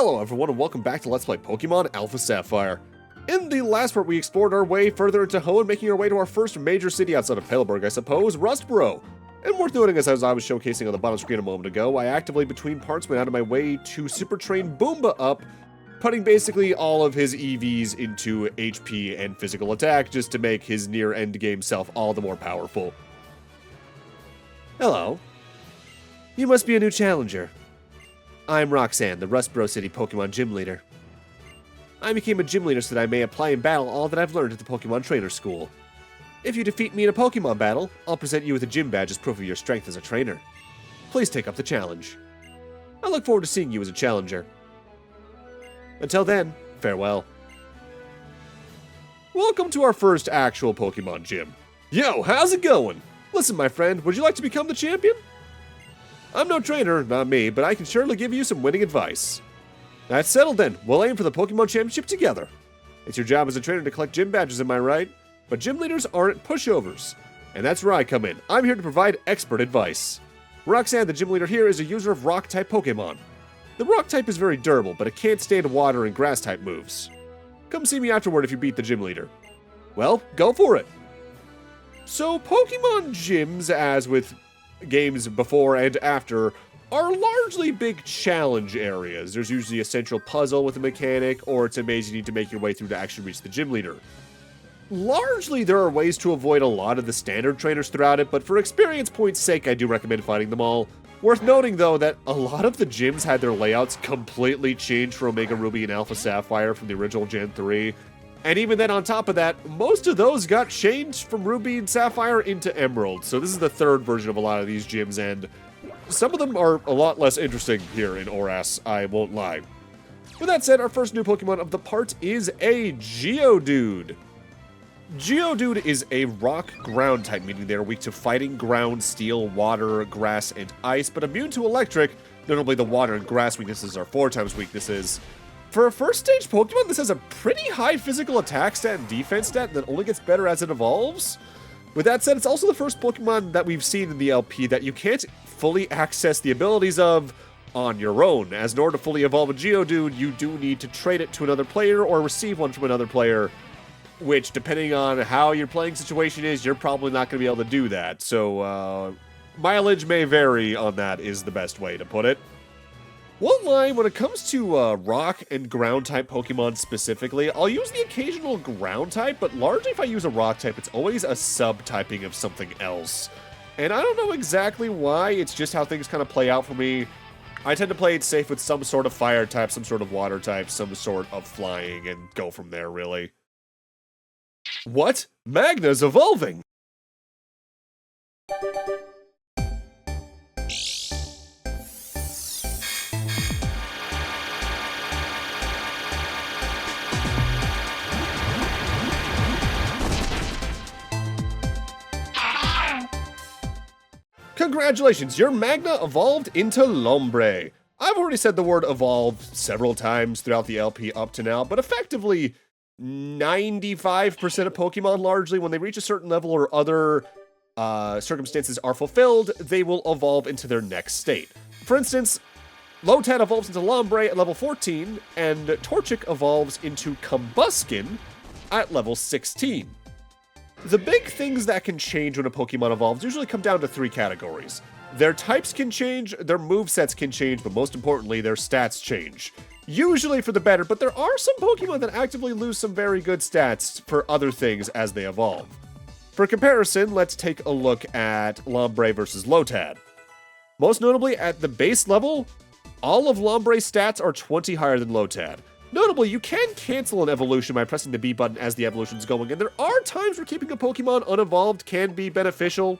Hello everyone and welcome back to Let's Play Pokemon Alpha Sapphire. In the last part we explored our way further into Hoenn, making our way to our first major city outside of Paleburg, I suppose, Rustboro. And worth noting, as I was showcasing on the bottom screen a moment ago, I actively between parts went out of my way to super train Boomba up, putting basically all of his EVs into HP and physical attack just to make his near endgame self all the more powerful. Hello. You must be a new challenger. I'm Roxanne, the Rustboro City Pokemon Gym Leader. I became a gym leader so that I may apply in battle all that I've learned at the Pokemon Trainer School. If you defeat me in a Pokemon battle, I'll present you with a gym badge as proof of your strength as a trainer. Please take up the challenge. I look forward to seeing you as a challenger. Until then, farewell. Welcome to our first actual Pokemon gym. Yo, how's it going? Listen, my friend, would you like to become the champion? I'm no trainer, not me, but I can surely give you some winning advice. That's settled then. We'll aim for the Pokemon Championship together. It's your job as a trainer to collect gym badges, am I right? But gym leaders aren't pushovers. And that's where I come in. I'm here to provide expert advice. Roxanne, the gym leader here, is a user of Rock-type Pokemon. The Rock-type is very durable, but it can't stand water and Grass-type moves. Come see me afterward if you beat the gym leader. Well, go for it. So, Pokemon gyms, as with games before and after, are largely big challenge areas. There's usually a central puzzle with a mechanic, or it's a maze you need to make your way through to actually reach the gym leader. Largely, there are ways to avoid a lot of the standard trainers throughout it, but for experience points' sake, I do recommend fighting them all. Worth noting, though, that a lot of the gyms had their layouts completely changed for Omega Ruby and Alpha Sapphire from the original Gen 3. And even then, on top of that, most of those got changed from Ruby and Sapphire into Emerald. So this is the third version of a lot of these gyms, and some of them are a lot less interesting here in Oras, I won't lie. With that said, our first new Pokemon of the part is a Geodude. Geodude is a rock ground type, meaning they are weak to fighting, ground, steel, water, grass, and ice, but immune to electric. Notably, the water and grass weaknesses are 4 times weaknesses. For a first stage Pokemon, this has a pretty high physical attack stat and defense stat that only gets better as it evolves. With that said, it's also the first Pokemon that we've seen in the LP that you can't fully access the abilities of on your own, as in order to fully evolve a Geodude, you do need to trade it to another player or receive one from another player, which, depending on how your playing situation is, you're probably not going to be able to do that. So, mileage may vary on that is the best way to put it. One line, when it comes to rock and ground type Pokemon specifically, I'll use the occasional ground type, but largely if I use a rock type, it's always a sub-typing of something else. And I don't know exactly why, it's just how things kind of play out for me. I tend to play it safe with some sort of fire type, some sort of water type, some sort of flying, and go from there, really. What? Magna's evolving! Congratulations, your Magna evolved into Lombre. I've already said the word evolve several times throughout the LP up to now, but effectively, 95% of Pokemon largely, when they reach a certain level or other circumstances are fulfilled, they will evolve into their next state. For instance, Lotad evolves into Lombre at level 14, and Torchic evolves into Combuskin at level 16. The big things that can change when a Pokemon evolves usually come down to 3 categories. Their types can change, their movesets can change, but most importantly, their stats change. Usually for the better, but there are some Pokemon that actively lose some very good stats for other things as they evolve. For comparison, let's take a look at Lombre versus Lotad. Most notably, at the base level, all of Lombre's stats are 20 higher than Lotad. Notably, you can cancel an evolution by pressing the B button as the evolution's going, and there are times where keeping a Pokemon unevolved can be beneficial.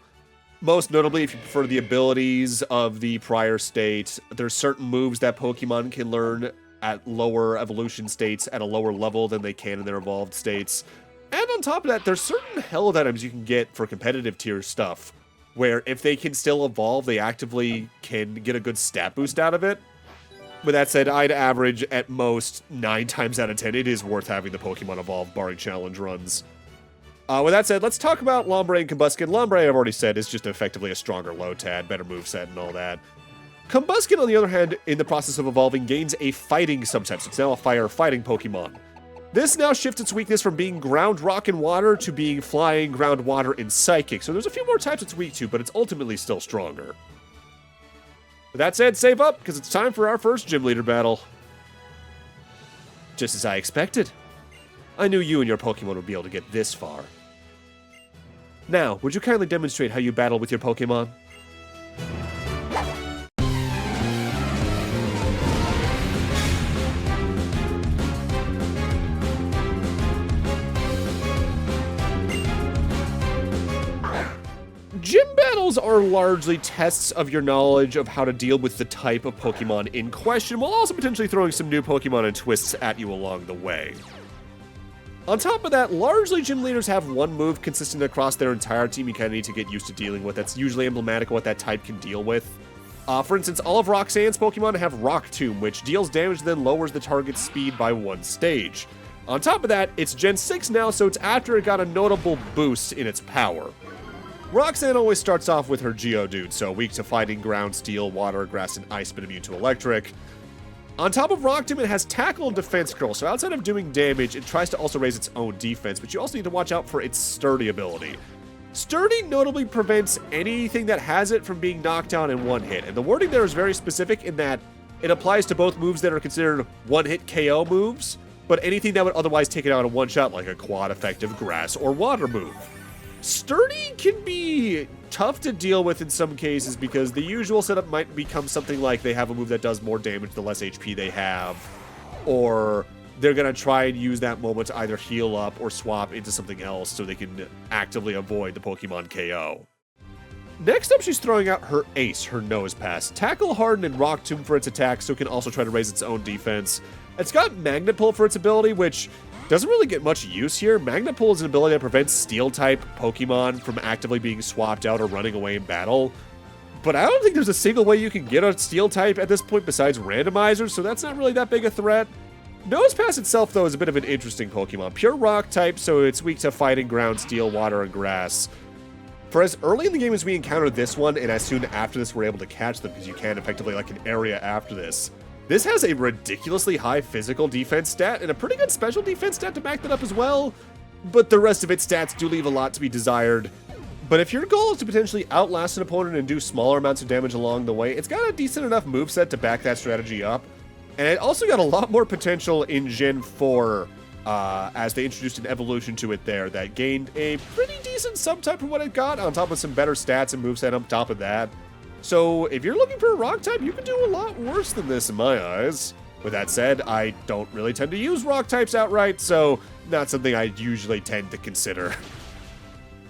Most notably, if you prefer the abilities of the prior state, there's certain moves that Pokemon can learn at lower evolution states at a lower level than they can in their evolved states. And on top of that, there's certain held items you can get for competitive tier stuff, where if they can still evolve, they actively can get a good stat boost out of it. With that said, I'd average at most 9 times out of 10, it is worth having the Pokemon evolve, barring challenge runs. With that said, let's talk about Lombre and Combuskin. Lombre, I've already said, is just effectively a stronger Lotad, better moveset and all that. Combuskin, on the other hand, in the process of evolving, gains a fighting subtype, so it's now a fire fighting Pokemon. This now shifts its weakness from being ground, rock, and water to being flying, ground, water, and psychic. So there's a few more types it's weak to, but it's ultimately still stronger. With that said, save up, because it's time for our first gym leader battle. Just as I expected. I knew you and your Pokemon would be able to get this far. Now, would you kindly demonstrate how you battle with your Pokemon? Gym battles are largely tests of your knowledge of how to deal with the type of Pokemon in question, while also potentially throwing some new Pokemon and twists at you along the way. On top of that, largely gym leaders have one move consistent across their entire team you kind of need to get used to dealing with. That's usually emblematic of what that type can deal with. For instance, all of Roxanne's Pokemon have Rock Tomb, which deals damage then lowers the target's speed by 1 stage. On top of that, it's Gen 6 now, so it's after it got a notable boost in its power. Roxanne always starts off with her Geodude, so weak to fighting, ground, steel, water, grass, and ice, but immune to electric. On top of Rock Tomb, it has Tackle and Defense Curl, so outside of doing damage, it tries to also raise its own defense, but you also need to watch out for its Sturdy ability. Sturdy notably prevents anything that has it from being knocked down in one hit, and the wording there is very specific in that it applies to both moves that are considered one-hit KO moves, but anything that would otherwise take it out in one shot, like a quad-effective grass or water move. Sturdy can be tough to deal with in some cases because the usual setup might become something like they have a move that does more damage the less HP they have, or they're going to try and use that moment to either heal up or swap into something else so they can actively avoid the Pokemon KO. Next up, she's throwing out her ace, her Nose Pass. Tackle, Harden, and Rock Tomb for its attack, so it can also try to raise its own defense. It's got Magnet Pull for its ability, which doesn't really get much use here. Magnet Pull is an ability that prevents Steel-type Pokemon from actively being swapped out or running away in battle. But I don't think there's a single way you can get a Steel-type at this point besides randomizers, so that's not really that big a threat. Nosepass itself, though, is a bit of an interesting Pokemon. Pure Rock-type, so it's weak to fighting, ground, steel, water, and grass. For as early in the game as we encountered this one, and as soon after this we're able to catch them, because you can effectively like an area after this, this has a ridiculously high physical defense stat and a pretty good special defense stat to back that up as well, but the rest of its stats do leave a lot to be desired. But if your goal is to potentially outlast an opponent and do smaller amounts of damage along the way, it's got a decent enough moveset to back that strategy up. And it also got a lot more potential in Gen 4 as they introduced an evolution to it there that gained a pretty decent subtype for what it got, on top of some better stats and moveset on top of that. So if you're looking for a rock type, you can do a lot worse than this in my eyes. With that said, I don't really tend to use rock types outright, so not something I usually tend to consider.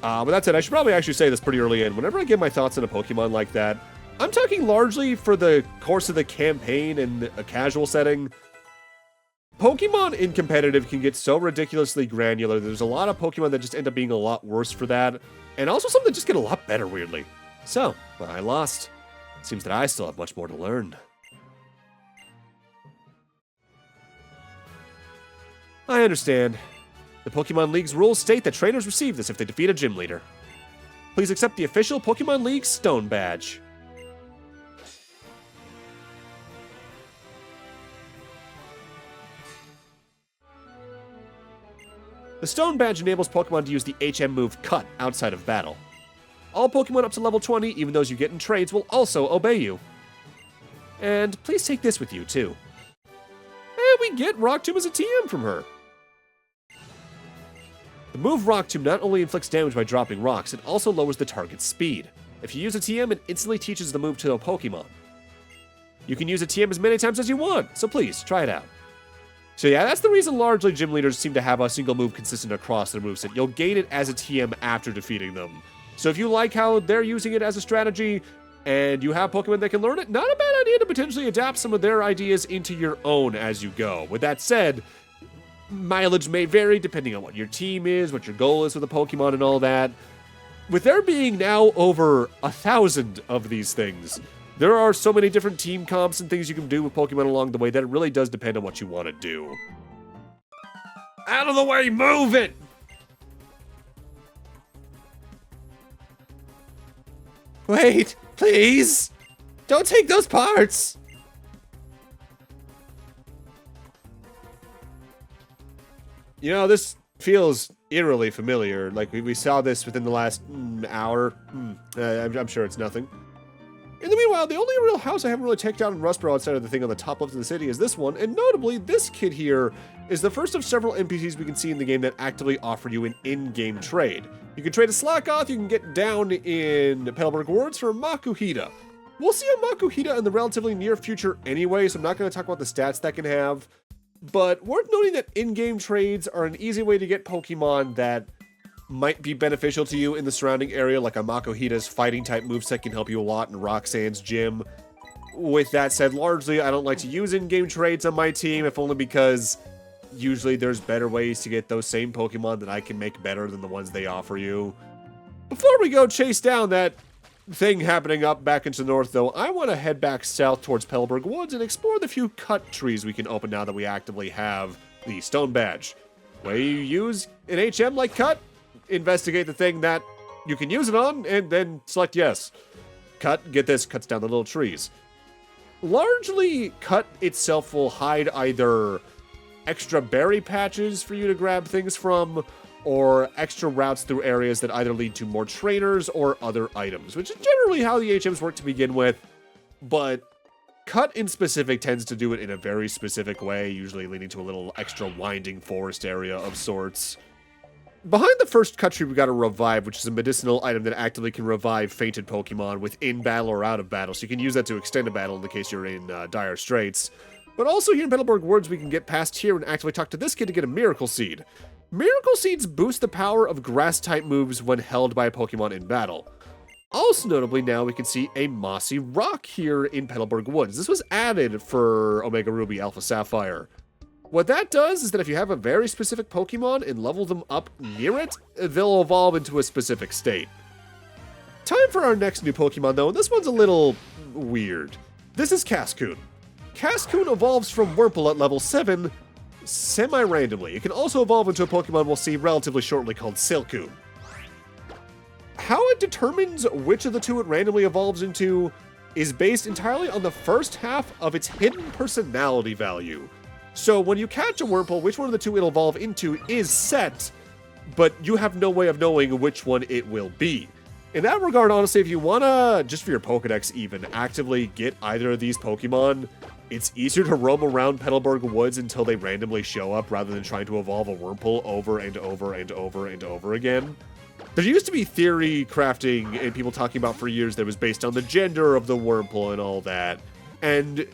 With that said, I should probably actually say this pretty early in. Whenever I give my thoughts on a Pokemon like that, I'm talking largely for the course of the campaign and a casual setting. Pokemon in competitive can get so ridiculously granular. There's a lot of Pokemon that just end up being a lot worse for that, and also some that just get a lot better, weirdly. So, well, I lost. Seems that I still have much more to learn. I understand. The Pokemon League's rules state that trainers receive this if they defeat a gym leader. Please accept the official Pokemon League Stone Badge. The Stone Badge enables Pokemon to use the HM move Cut outside of battle. All Pokemon up to level 20, even those you get in trades, will also obey you. And please take this with you, too. And we get Rock Tomb as a TM from her. The move Rock Tomb not only inflicts damage by dropping rocks, it also lowers the target's speed. If you use a TM, it instantly teaches the move to a Pokemon. You can use a TM as many times as you want, so please, try it out. So yeah, that's the reason largely gym leaders seem to have a single move consistent across their moveset. You'll gain it as a TM after defeating them. So if you like how they're using it as a strategy, and you have Pokemon that can learn it, not a bad idea to potentially adapt some of their ideas into your own as you go. With that said, mileage may vary depending on what your team is, what your goal is with a Pokemon and all that. With there being now over 1,000 of these things, there are so many different team comps and things you can do with Pokemon along the way that it really does depend on what you want to do. Out of the way, move it! Wait, please? Don't take those parts! You know, this feels eerily familiar. Like, we saw this within the last hour. I'm sure it's nothing. In the meanwhile, the only real house I haven't really checked out in Rustboro outside of the thing on the top left of the city is this one, and notably, this kid here is the first of several NPCs we can see in the game that actively offer you an in-game trade. You can trade a Slackoth, you can get down in Petalburg Wards for a Makuhita. We'll see a Makuhita in the relatively near future anyway, so I'm not going to talk about the stats that can have, but worth noting that in-game trades are an easy way to get Pokemon that might be beneficial to you in the surrounding area, like a Makuhita's fighting type moveset can help you a lot in Roxanne's gym. With that said, largely I don't like to use in-game trades on my team, if only because usually there's better ways to get those same Pokemon that I can make better than the ones they offer you. Before we go chase down that thing happening up back into the north, though, I want to head back south towards Petalburg Woods and explore the few cut trees we can open now that we actively have the Stone Badge. Way you use an HM like Cut, investigate the thing that you can use it on, and then select yes. Cut, get this, cuts down the little trees. Largely, Cut itself will hide either extra berry patches for you to grab things from, or extra routes through areas that either lead to more trainers or other items, which is generally how the HMs work to begin with, but Cut in specific tends to do it in a very specific way, usually leading to a little extra winding forest area of sorts. Behind the first cut tree, we got a Revive, which is a medicinal item that actively can revive fainted Pokemon within battle or out of battle, so you can use that to extend a battle in the case you're in dire straits. But also here in Petalburg Woods, we can get past here and actively talk to this kid to get a Miracle Seed. Miracle Seeds boost the power of Grass-type moves when held by a Pokemon in battle. Also notably, now we can see a Mossy Rock here in Petalburg Woods. This was added for Omega Ruby Alpha Sapphire. What that does is that if you have a very specific Pokemon and level them up near it, they'll evolve into a specific state. Time for our next new Pokemon, though, and this one's a little weird. This is Cascoon. Cascoon evolves from Wurmple at level 7 semi-randomly. It can also evolve into a Pokemon we'll see relatively shortly called Silcoon. How it determines which of the two it randomly evolves into is based entirely on the first half of its hidden personality value. So when you catch a Wurmple, which one of the two it'll evolve into is set, but you have no way of knowing which one it will be. In that regard, honestly, if you wanna, just for your Pokedex even, actively get either of these Pokemon, it's easier to roam around Petalburg Woods until they randomly show up rather than trying to evolve a Wurmple over and over and over and over again. There used to be theory crafting and people talking about for years that was based on the gender of the Wurmple and all that. And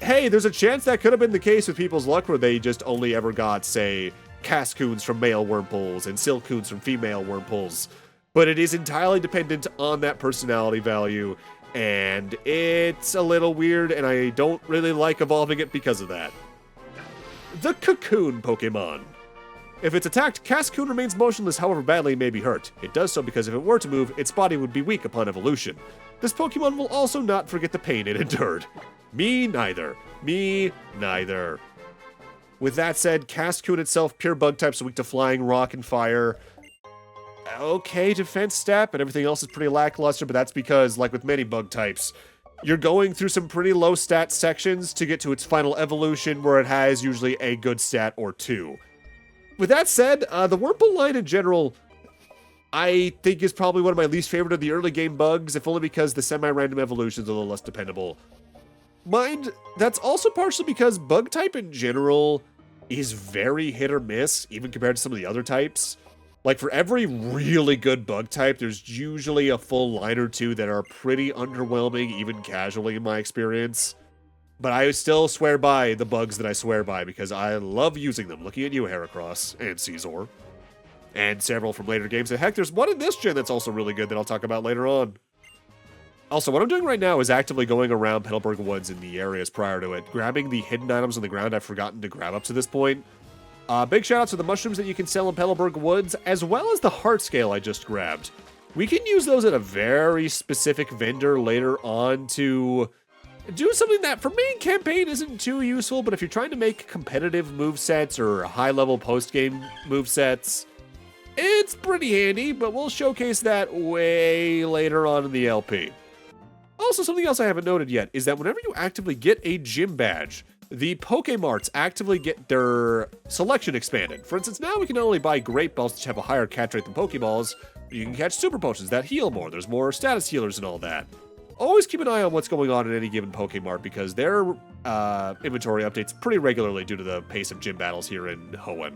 hey, there's a chance that could have been the case with people's luck where they just only ever got, say, Cascoons from male Wurmples and Silcoons from female Wurmples. But it is entirely dependent on that personality value, and it's a little weird, and I don't really like evolving it because of that. The Cocoon Pokemon. If it's attacked, Cascoon remains motionless however badly it may be hurt. It does so because if it were to move, its body would be weak upon evolution. This Pokemon will also not forget the pain it endured. Me neither. Me neither. With that said, Cascoon itself, pure bug type, so weak to flying, rock, and fire. Okay defense stat, but everything else is pretty lackluster, but that's because, like with many bug types, you're going through some pretty low stat sections to get to its final evolution, where it has usually a good stat or two. With that said, the Wurmple line in general, I think is probably one of my least favorite of the early game bugs, if only because the semi-random evolutions are a little less dependable. Mind, that's also partially because bug type in general is very hit or miss, even compared to some of the other types. Like, for every really good bug type, there's usually a full line or two that are pretty underwhelming, even casually in my experience. But I still swear by the bugs that I swear by, because I love using them. Looking at you, Heracross, and Caesar. And several from later games. And heck, there's one in this gen that's also really good that I'll talk about later on. Also, what I'm doing right now is actively going around Petalburg Woods in the areas prior to it, grabbing the hidden items on the ground I've forgotten to grab up to this point. Big shout out to the mushrooms that you can sell in Petalburg Woods, as well as the heart scale I just grabbed. We can use those at a very specific vendor later on to do something that for main campaign isn't too useful, but if you're trying to make competitive movesets or high-level post-game movesets, it's pretty handy, but we'll showcase that way later on in the LP. Also, something else I haven't noted yet is that whenever you actively get a gym badge, the Pokemarts actively get their selection expanded. For instance, now we can not only buy Great Balls, which have a higher catch rate than Pokeballs, but you can catch Super Potions that heal more. There's more status healers and all that. Always keep an eye on what's going on in any given Pokemart because their inventory updates pretty regularly due to the pace of gym battles here in Hoenn.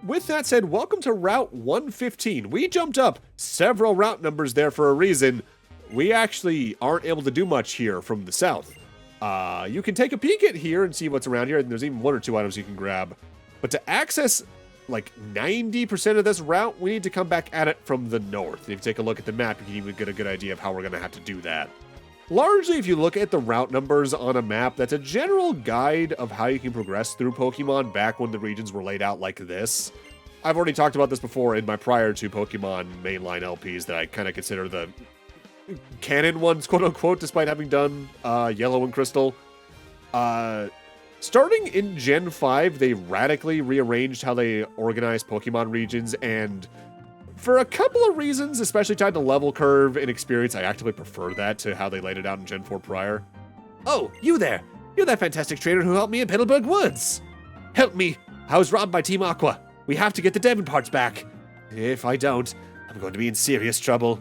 With that said, welcome to Route 115. We jumped up several route numbers there for a reason. We actually aren't able to do much here from the south. You can take a peek at here and see what's around here, and there's even 1 or 2 items you can grab. But to access like 90% of this route, we need to come back at it from the north. If you take a look at the map, you can even get a good idea of how we're going to have to do that. Largely, if you look at the route numbers on a map, that's a general guide of how you can progress through Pokemon back when the regions were laid out like this. I've already talked about this before in my prior 2 Pokemon mainline LPs that I kind of consider the canon ones, quote-unquote, despite having done Yellow and Crystal. Starting in Gen 5, they radically rearranged how they organize Pokemon regions, and for a couple of reasons, especially tied to level curve and experience, I actively prefer that to how they laid it out in Gen 4 prior. Oh, you there! You're that fantastic trainer who helped me in Petalburg Woods! Help me! I was robbed by Team Aqua. We have to get the Devon parts back. If I don't, I'm going to be in serious trouble.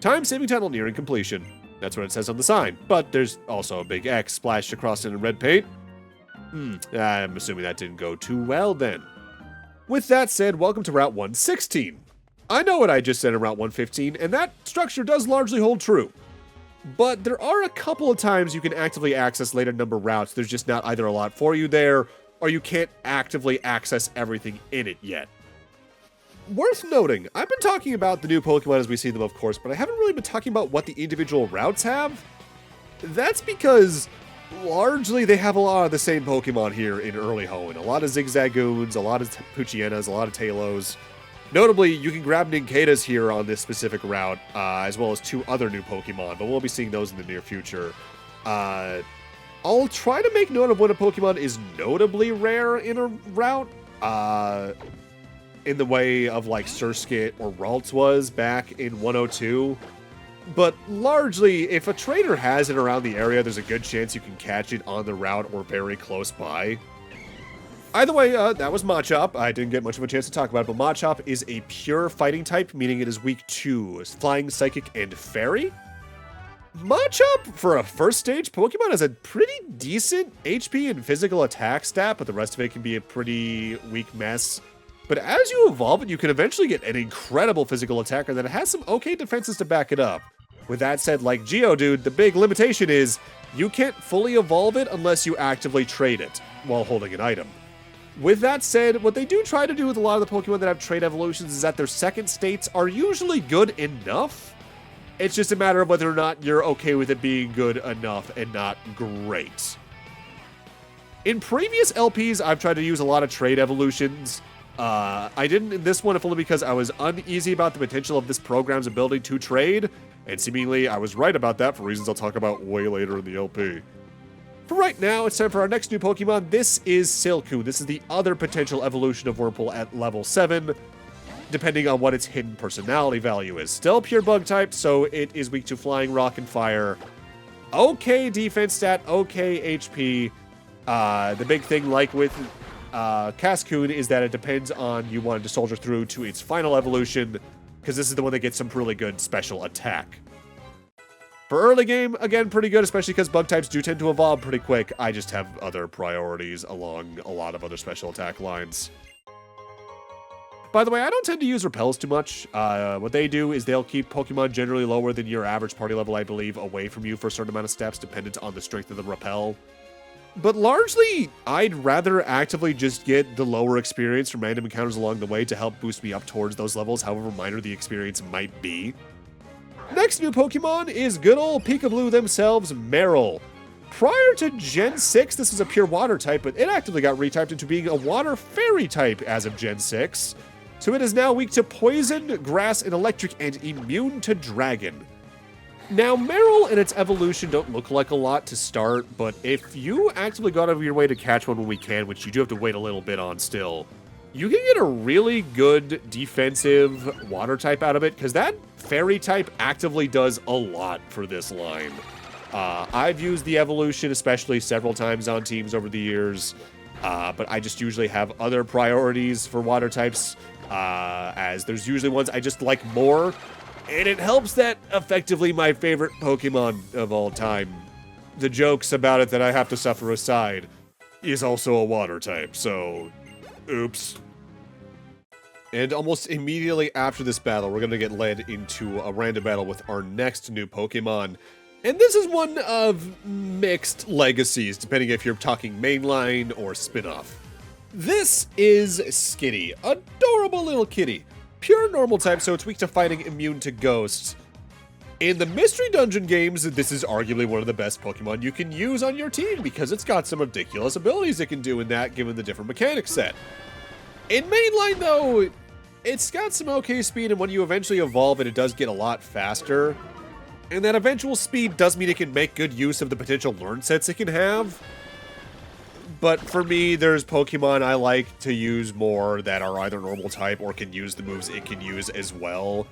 Time-saving tunnel nearing completion. That's what it says on the sign, but there's also a big X splashed across it in red paint. I'm assuming that didn't go too well then. With that said, welcome to Route 116. I know what I just said in Route 115, and that structure does largely hold true. But there are a couple of times you can actively access later number routes. There's just not either a lot for you there, or you can't actively access everything in it yet. Worth noting, I've been talking about the new Pokemon as we see them, of course, but I haven't really been talking about what the individual routes have. That's because largely they have a lot of the same Pokemon here in early Hoenn. A lot of Zigzagoons, a lot of Poochyenas, a lot of Talos. Notably, you can grab Ninkadas here on this specific route, as well as 2 other new Pokemon, but we'll be seeing those in the near future. I'll try to make note of when a Pokemon is notably rare in a route, in the way of like Surskit or Ralts was back in 102. But largely, if a trainer has it around the area, there's a good chance you can catch it on the route or very close by. Either way, that was Machop. I didn't get much of a chance to talk about it, but Machop is a pure fighting type, meaning it is weak to Flying, Psychic, and Fairy. Machop, for a first stage Pokemon, has a pretty decent HP and physical attack stat, but the rest of it can be a pretty weak mess. But as you evolve it, you can eventually get an incredible physical attacker that has some okay defenses to back it up. With that said, like Geodude, the big limitation is you can't fully evolve it unless you actively trade it while holding an item. With that said, what they do try to do with a lot of the Pokemon that have trade evolutions is that their second states are usually good enough. It's just a matter of whether or not you're okay with it being good enough and not great. In previous LPs, I've tried to use a lot of trade evolutions. I didn't in this one, if only because I was uneasy about the potential of this program's ability to trade, and seemingly I was right about that for reasons I'll talk about way later in the LP. For right now, it's time for our next new Pokemon. This is Silcoon. This is the other potential evolution of Wurmple at level 7, depending on what its hidden personality value is. Still pure bug type, so it is weak to Flying, Rock, and Fire. Okay defense stat, okay HP. The big thing, like with Cascoon, is that it depends on you wanting to soldier through to its final evolution, because this is the one that gets some really good special attack. For early game, again, pretty good, especially because bug types do tend to evolve pretty quick. I just have other priorities along a lot of other special attack lines. By the way, I don't tend to use repels too much. What they do is they'll keep Pokemon generally lower than your average party level, I believe, away from you for a certain amount of steps, dependent on the strength of the repel. But largely, I'd rather actively just get the lower experience from random encounters along the way to help boost me up towards those levels, however minor the experience might be. Next new Pokemon is good old Pikablue themselves, Meryl. Prior to Gen 6, this was a pure water type, but it actively got retyped into being a water fairy type as of Gen 6. So it is now weak to poison, grass, and electric, and immune to dragon. Now, Meryl and its evolution don't look like a lot to start, but if you actively go out of your way to catch one when we can, which you do have to wait a little bit on still, you can get a really good defensive water type out of it, because that fairy type actively does a lot for this line. I've used the evolution especially several times on teams over the years, but I just usually have other priorities for water types, as there's usually ones I just like more, and it helps that effectively my favorite Pokemon of all time, the jokes about it that I have to suffer aside, is also a water type, so oops. And almost immediately after this battle, we're going to get led into a random battle with our next new Pokemon. And this is one of mixed legacies, depending if you're talking mainline or spin-off. This is Skitty, adorable little kitty. Pure normal type, so it's weak to fighting, immune to ghosts. In the Mystery Dungeon games, this is arguably one of the best Pokemon you can use on your team, because it's got some ridiculous abilities it can do in that, given the different mechanic set. In mainline, though, it's got some okay speed, and when you eventually evolve it does get a lot faster. And that eventual speed does mean it can make good use of the potential learn sets it can have. But for me, there's Pokemon I like to use more that are either normal type or can use the moves it can use as well.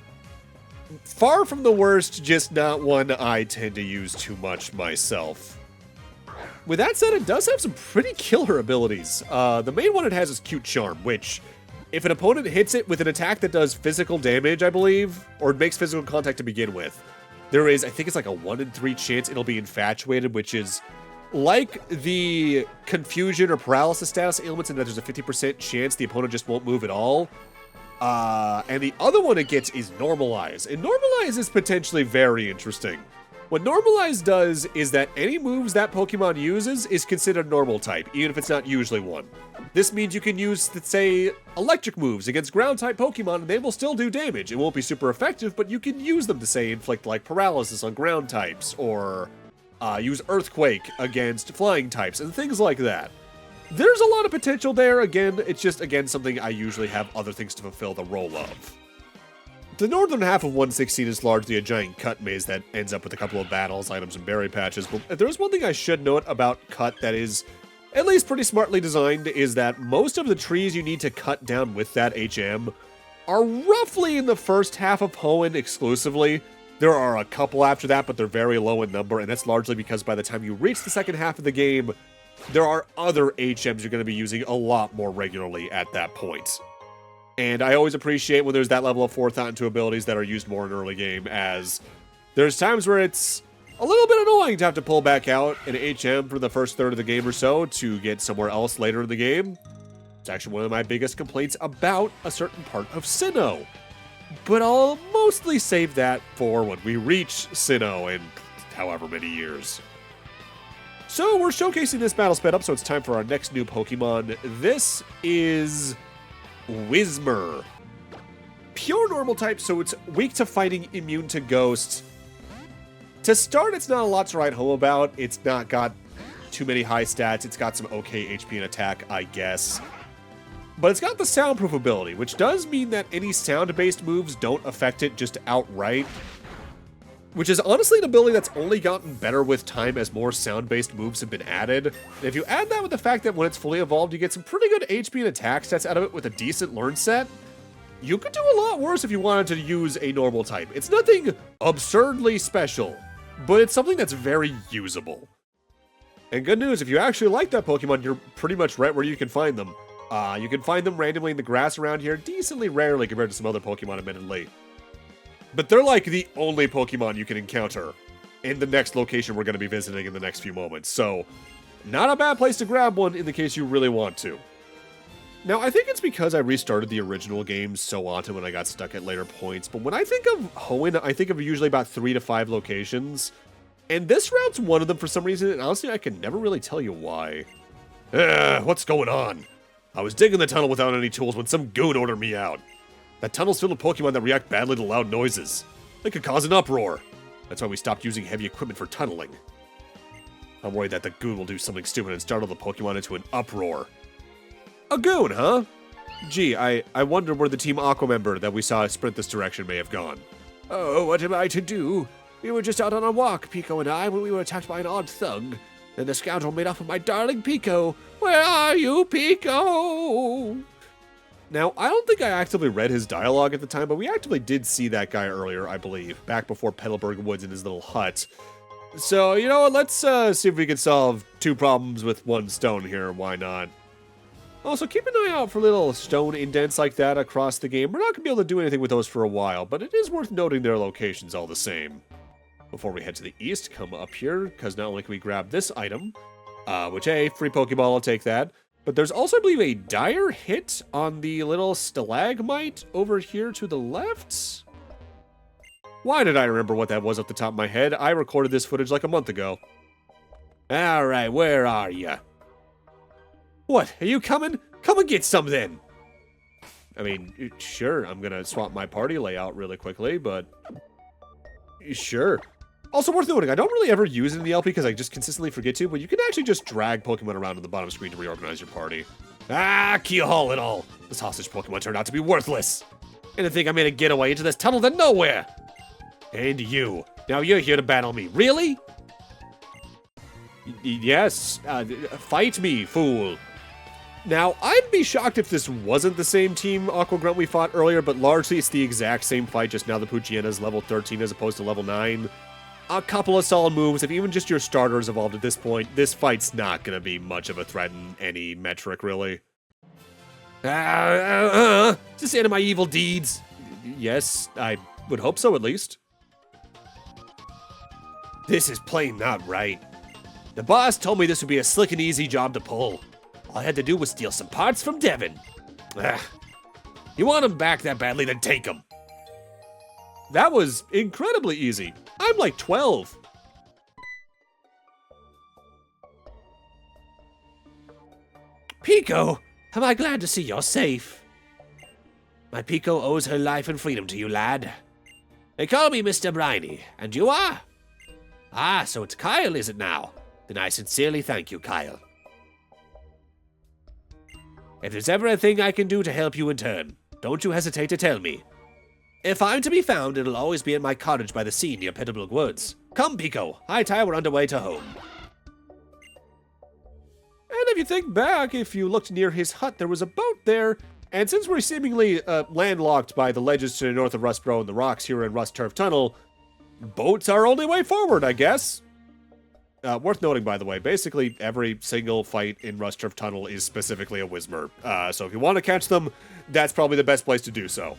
Far from the worst, just not one I tend to use too much myself. With that said, it does have some pretty killer abilities. The main one it has is Cute Charm, which, if an opponent hits it with an attack that does physical damage, I believe, or makes physical contact to begin with, there is, I think it's like a 1 in 3 chance it'll be infatuated, which is like the confusion or paralysis status ailments in that there's a 50% chance the opponent just won't move at all. And the other one it gets is Normalize, and Normalize is potentially very interesting. What Normalize does is that any moves that Pokemon uses is considered normal type, even if it's not usually one. This means you can use, let's say, electric moves against ground type Pokemon and they will still do damage. It won't be super effective, but you can use them to, say, inflict like paralysis on ground types, or use Earthquake against flying types, and things like that. There's a lot of potential there. Again, it's just, something I usually have other things to fulfill the role of. The northern half of 116 is largely a giant cut maze that ends up with a couple of battles, items, and berry patches, but there's one thing I should note about Cut that is at least pretty smartly designed, is that most of the trees you need to cut down with that HM are roughly in the first half of Hoenn exclusively. There are a couple after that, but they're very low in number, and that's largely because by the time you reach the second half of the game, there are other HMs you're going to be using a lot more regularly at that point. And I always appreciate when there's that level of forethought into abilities that are used more in early game, as there's times where it's a little bit annoying to have to pull back out an HM for the first third of the game or so to get somewhere else later in the game. It's actually one of my biggest complaints about a certain part of Sinnoh. But I'll mostly save that for when we reach Sinnoh in however many years. So we're showcasing this battle sped up, so it's time for our next new Pokemon. This is Whismur. Pure normal type, so it's weak to fighting, immune to ghosts. To start, it's not a lot to write home about. It's not got too many high stats. It's got some okay HP and attack, I guess. But it's got the soundproof ability, which does mean that any sound-based moves don't affect it just outright. Which is honestly an ability that's only gotten better with time as more sound-based moves have been added. And if you add that with the fact that when it's fully evolved, you get some pretty good HP and attack stats out of it with a decent learn set, you could do a lot worse if you wanted to use a normal type. It's nothing absurdly special, but it's something that's very usable. And good news, if you actually like that Pokemon, you're pretty much right where you can find them. You can find them randomly in the grass around here, decently rarely compared to some other Pokemon, admittedly. But they're like the only Pokemon you can encounter in the next location we're going to be visiting in the next few moments. So, not a bad place to grab one in the case you really want to. Now, I think it's because I restarted the original game so often when I got stuck at later points, but when I think of Hoenn, I think of usually about 3 to 5 locations. And this route's one of them for some reason, and honestly, I can never really tell you why. What's going on? I was digging the tunnel without any tools when some goon ordered me out. That tunnel's filled with Pokemon that react badly to loud noises. They could cause an uproar. That's why we stopped using heavy equipment for tunneling. I'm worried that the goon will do something stupid and startle the Pokemon into an uproar. A goon, huh? Gee, I wonder where the Team Aqua member that we saw sprint this direction may have gone. Oh, what am I to do? We were just out on a walk, Pico and I, when we were attacked by an odd thug. Then the scoundrel made off with my darling Pico. Where are you, Pico? Now, I don't think I actively read his dialogue at the time, but we actively did see that guy earlier, I believe, back before Petalburg Woods in his little hut. So, you know what, let's see if we can solve 2 problems with 1 stone here, why not? Also, keep an eye out for little stone indents like that across the game. We're not going to be able to do anything with those for a while, but it is worth noting their locations all the same. Before we head to the east, come up here, because not only can we grab this item, which, hey, free Pokeball, I'll take that. But there's also, I believe, a dire hit on the little stalagmite over here to the left. Why did I remember what that was off the top of my head? I recorded this footage like a month ago. Alright, where are you? What, are you coming? Come and get some then! I mean, sure, I'm gonna swap my party layout really quickly, but... Sure. Also worth noting, I don't really ever use it in the LP because I just consistently forget to, but you can actually just drag Pokemon around on the bottom screen to reorganize your party. Ah, keyhole it all! This hostage Pokemon turned out to be worthless! And I think I made a getaway into this tunnel to nowhere! And you. Now you're here to battle me. Really? Yes. Fight me, fool. Now, I'd be shocked if this wasn't the same Team Aqua Grunt we fought earlier, but largely it's the exact same fight, just now the Poochyena's level 13 as opposed to level 9. A couple of solid moves. If even just your starters evolved at this point, this fight's not going to be much of a threat in any metric, really. Is this the end of my evil deeds? Yes, I would hope so, at least. This is plain not right. The boss told me this would be a slick and easy job to pull. All I had to do was steal some parts from Devon. You want them back that badly, then take them. That was incredibly easy. I'm like 12. Pico, am I glad to see you're safe. My Pico owes her life and freedom to you, lad. They call me Mr. Briny, and you are? Ah, so it's Kyle, is it now? Then I sincerely thank you, Kyle. If there's ever a thing I can do to help you in turn, don't you hesitate to tell me. If I'm to be found, it'll always be at my cottage by the sea near Petalburg Woods. Come, Pico, high-tie, we're underway to home. And if you think back, if you looked near his hut, there was a boat there, and since we're seemingly landlocked by the ledges to the north of Rustboro and the rocks here in Rust Turf Tunnel, boats are our only way forward, I guess. Worth noting, by the way, basically every single fight in Rust Turf Tunnel is specifically a Whismur. So if you want to catch them, that's probably the best place to do so.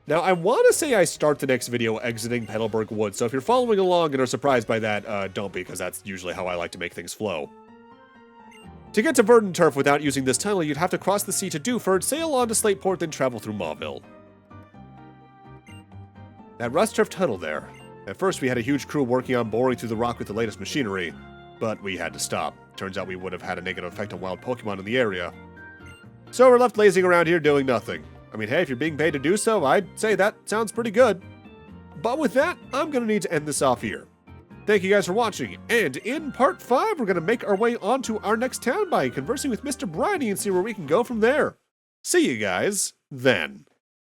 Now, I want to say I start the next video exiting Petalburg Woods, so if you're following along and are surprised by that, don't be, because that's usually how I like to make things flow. To get to Verdant Turf without using this tunnel, you'd have to cross the sea to Dewford, sail on to Slateport, then travel through Mauville. That Rust Turf Tunnel there. At first, we had a huge crew working on boring through the rock with the latest machinery, but we had to stop. Turns out we would have had a negative effect on wild Pokemon in the area. So we're left lazing around here doing nothing. I mean, hey, if you're being paid to do so, I'd say that sounds pretty good. But with that, I'm going to need to end this off here. Thank you guys for watching, and in part 5, we're going to make our way on to our next town by conversing with Mr. Briny and see where we can go from there. See you guys then.